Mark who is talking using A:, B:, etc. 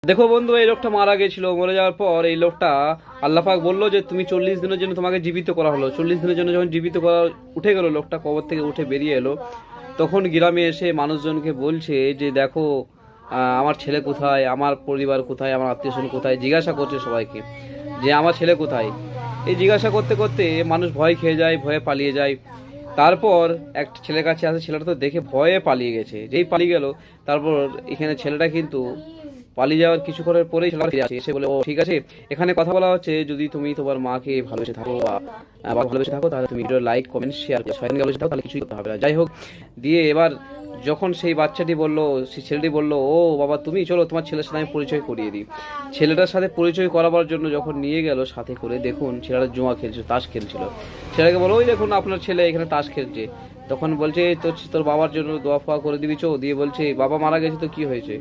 A: দেখো বন্ধু, এই লোকটা মারা গেছিল। মরে যাওয়ার পর এই লোকটা আল্লাহ পাক বললো যে তুমি 40 দিনের জন্য তোমাকে জীবিত করা হলো। 40 দিনের জন্য যখন জীবিত করা উঠে গেল, লোকটা কবর থেকে উঠে বেরিয়ে এলো, তখন গ্রামে এসে মানুষজনকে বলছে যে দেখো, আমার ছেলে কোথায়, আমার পরিবার কোথায়, আমার আত্মীয় স্বজন কোথায়, জিজ্ঞাসা করছে সবাইকে যে আমার ছেলে কোথায়। এই জিজ্ঞাসা করতে করতে মানুষ ভয় খেয়ে যায়, ভয়ে পালিয়ে যায়। তারপর একটা ছেলের কাছে আসে, ছেলেটা তো দেখে ভয়ে পালিয়ে গেছে। যেই পালিয়ে গেল, তারপর এখানে ছেলেটা কিন্তু পালিয়ে যাওয়ার কিছুক্ষণের পরেই ছেলেটা ফিরে আসে। এসে বলে, ও ঠিক আছে, এখানে কথা বলা হচ্ছে যদি তুমি তোমার মাকে ভালোবেসে থাকো বা ভালোবেসে থাকো, তাহলে তুমি ভিডিও লাইক কমেন্ট শেয়ার সবাইকে ভালোবেসে থাকো, তাহলে কিছুই করতে হবে না। যাই হোক, দিয়ে এবার যখন সেই বাচ্চাটি বললো, সেই ছেলেটি বললো, ও বাবা তুমি চলো তোমার ছেলের সাথে আমি পরিচয় করিয়ে দিই। ছেলেটার সাথে পরিচয় করাবার জন্য যখন নিয়ে গেল সাথে করে, দেখুন ছেলেটা জুয়া খেলছিল, তাস খেলছিল। ছেলেকে বলো, ওই দেখুন আপনার ছেলে এখানে তাস খেলছে। তখন বলছে তোর বাবার জন্য দোয়া ফোয়া করে দিবি চো। দিয়ে বলছে বাবা মারা গেছে তো কি হয়েছে,